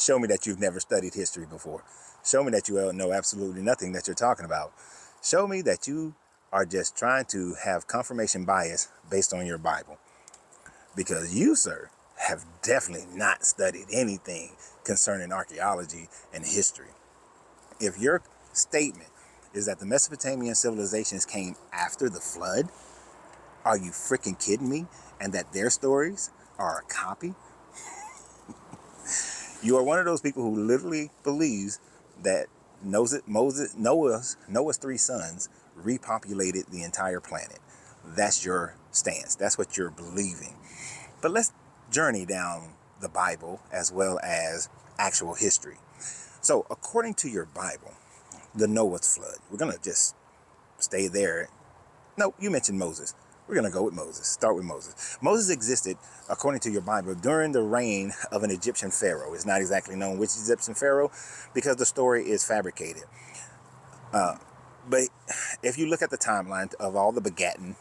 Show me that you've never studied history before. Show me that you know absolutely nothing that you're talking about. Show me that you are just trying to have confirmation bias based on your Bible. Because you, sir, have definitely not studied anything concerning archaeology and history. If your statement is that the Mesopotamian civilizations came after the flood, are you freaking kidding me? And that their stories are a copy? You are one of those people who literally believes that Noah's three sons repopulated the entire planet. That's your stance. That's what you're believing. But let's journey down the Bible as well as actual history. So according to your Bible, the Noah's flood, we're going to just stay there. No, you mentioned Moses. We're going to go with Moses. Start with Moses. Moses existed, according to your Bible, during the reign of an Egyptian pharaoh. It's not exactly known which Egyptian pharaoh because the story is fabricated. But if you look at the timeline of all the begatting,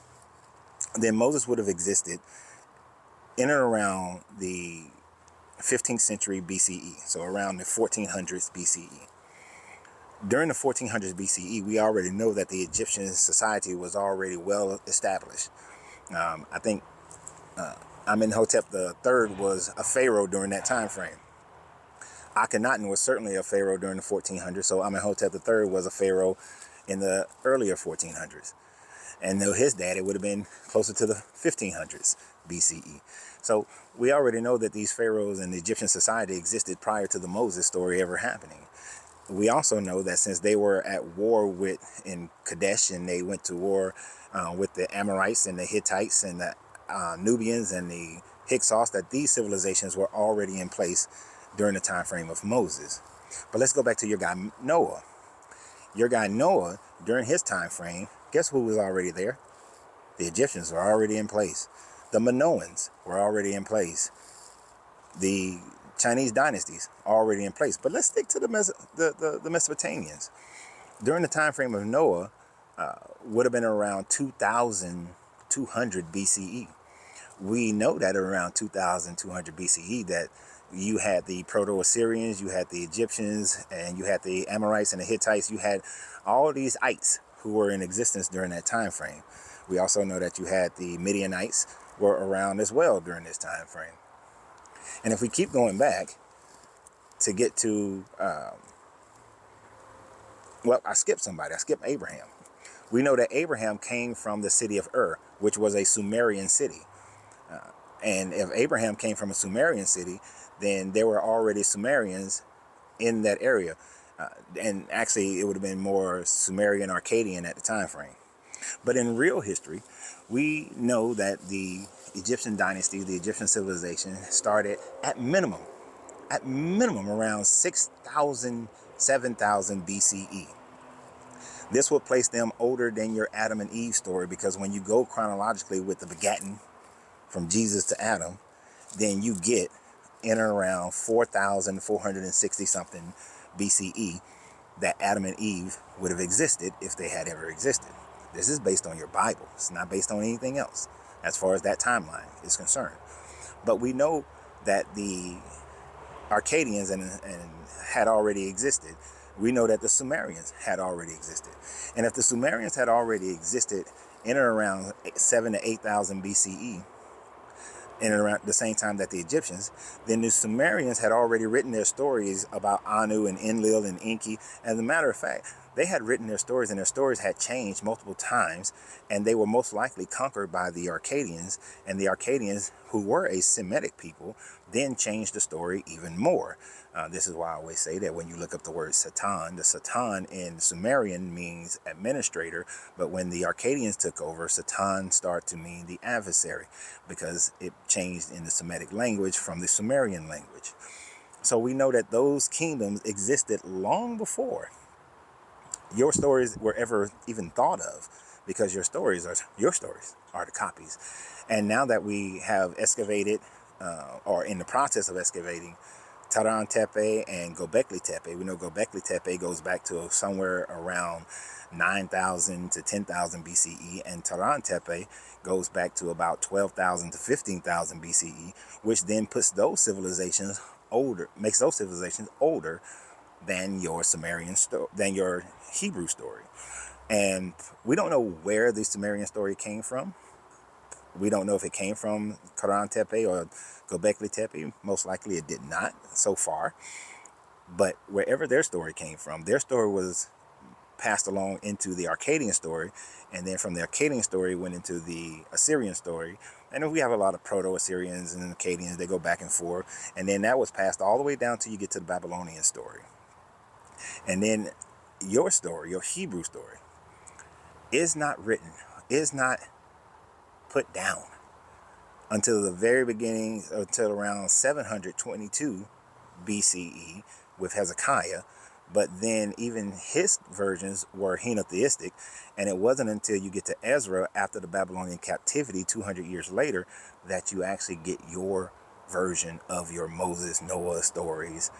then Moses would have existed in and around the 15th century BCE. So around the 1400s BCE. During the 1400s BCE, we already know that the Egyptian society was already well established. I think Amenhotep III was a pharaoh during that time frame. Akhenaten was certainly a pharaoh during the 1400s, so Amenhotep III was a pharaoh in the earlier 1400s. And though his daddy would have been closer to the 1500s BCE. So we already know that these pharaohs and the Egyptian society existed prior to the Moses story ever happening. We also know that since they were at war in Kadesh, and they went to war with the Amorites and the Hittites and the Nubians and the Hyksos, that these civilizations were already in place during the time frame of Moses. But let's go back to your guy Noah. Your guy Noah, during his time frame, guess who was already there? The Egyptians were already in place. The Minoans were already in place. The Chinese dynasties already in place. But let's stick to the Mesopotamians. During the time frame of Noah, would have been around 2200 BCE. We know that around 2200 BCE that you had the Proto-Assyrians, you had the Egyptians, and you had the Amorites and the Hittites. You had all these ites who were in existence during that time frame. We also know that you had the Midianites were around as well during this time frame. And if we keep going back to get to, well, I skipped somebody. I skipped Abraham. We know that Abraham came from the city of Ur, which was a Sumerian city. And if Abraham came from a Sumerian city, then there were already Sumerians in that area. And actually, it would have been more Sumerian Akkadian at the time frame. But in real history, we know that the Egyptian dynasty, the Egyptian civilization, started at minimum around 6,000, 7,000 BCE. This would place them older than your Adam and Eve story, because when you go chronologically with the begatting from Jesus to Adam, then you get in and around 4,460 something BCE that Adam and Eve would have existed if they had ever existed. This is based on your Bible. It's not based on anything else as far as that timeline is concerned. But we know that the Akkadians and had already existed. We know that the Sumerians had already existed. And if the Sumerians had already existed in and around 7,000 to 8,000 BCE, in and around the same time that the Egyptians, then the Sumerians had already written their stories about Anu and Enlil and Enki. As a matter of fact, they had written their stories, and their stories had changed multiple times, and they were most likely conquered by the Akkadians, and the Akkadians, who were a Semitic people, then changed the story even more. This is why I always say that when you look up the word Satan, the Satan in Sumerian means administrator, but when the Akkadians took over, Satan started to mean the adversary, because it changed in the Semitic language from the Sumerian language. So we know that those kingdoms existed long before your stories were ever even thought of, because your stories are the copies. And now that we have excavated, or in the process of excavating, Taran Tepe and Göbekli Tepe, we know Göbekli Tepe goes back to somewhere around 9,000 to 10,000 BCE, and Taran Tepe goes back to about 12,000 to 15,000 BCE, which then puts those civilizations makes those civilizations older than your than your Hebrew story. And we don't know where the Sumerian story came from. We don't know if it came from Quran Tepe or Göbekli Tepe. Most likely it did not so far. But wherever their story came from, their story was passed along into the Akkadian story, and then from the Akkadian story went into the Assyrian story. And we have a lot of Proto-Assyrians and Akkadians. They go back and forth, and then that was passed all the way down till you get to the Babylonian story. And then your story, your Hebrew story, is not written, is not put down until the very beginning, until around 722 BCE with Hezekiah. But then even his versions were henotheistic, and it wasn't until you get to Ezra after the Babylonian captivity 200 years later that you actually get your version of your Moses, Noah stories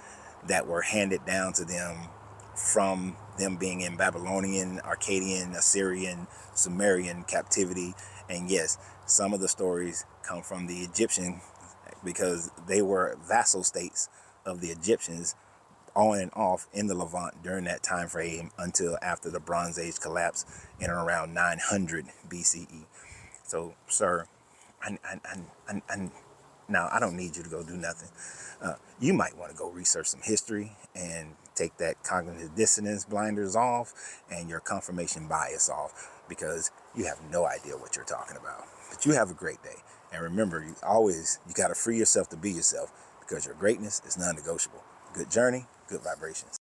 that were handed down to them from them being in Babylonian, Akkadian, Assyrian, Sumerian captivity. And yes, some of the stories come from the Egyptian because they were vassal states of the Egyptians on and off in the Levant during that time frame until after the Bronze Age collapse in around 900 BCE. So, sir, now I don't need you to go do nothing. You might want to go research some history and take that cognitive dissonance blinders off and your confirmation bias off, because you have no idea what you're talking about. But you have a great day. And remember, you got to free yourself to be yourself, because your greatness is non-negotiable. Good journey, good vibrations.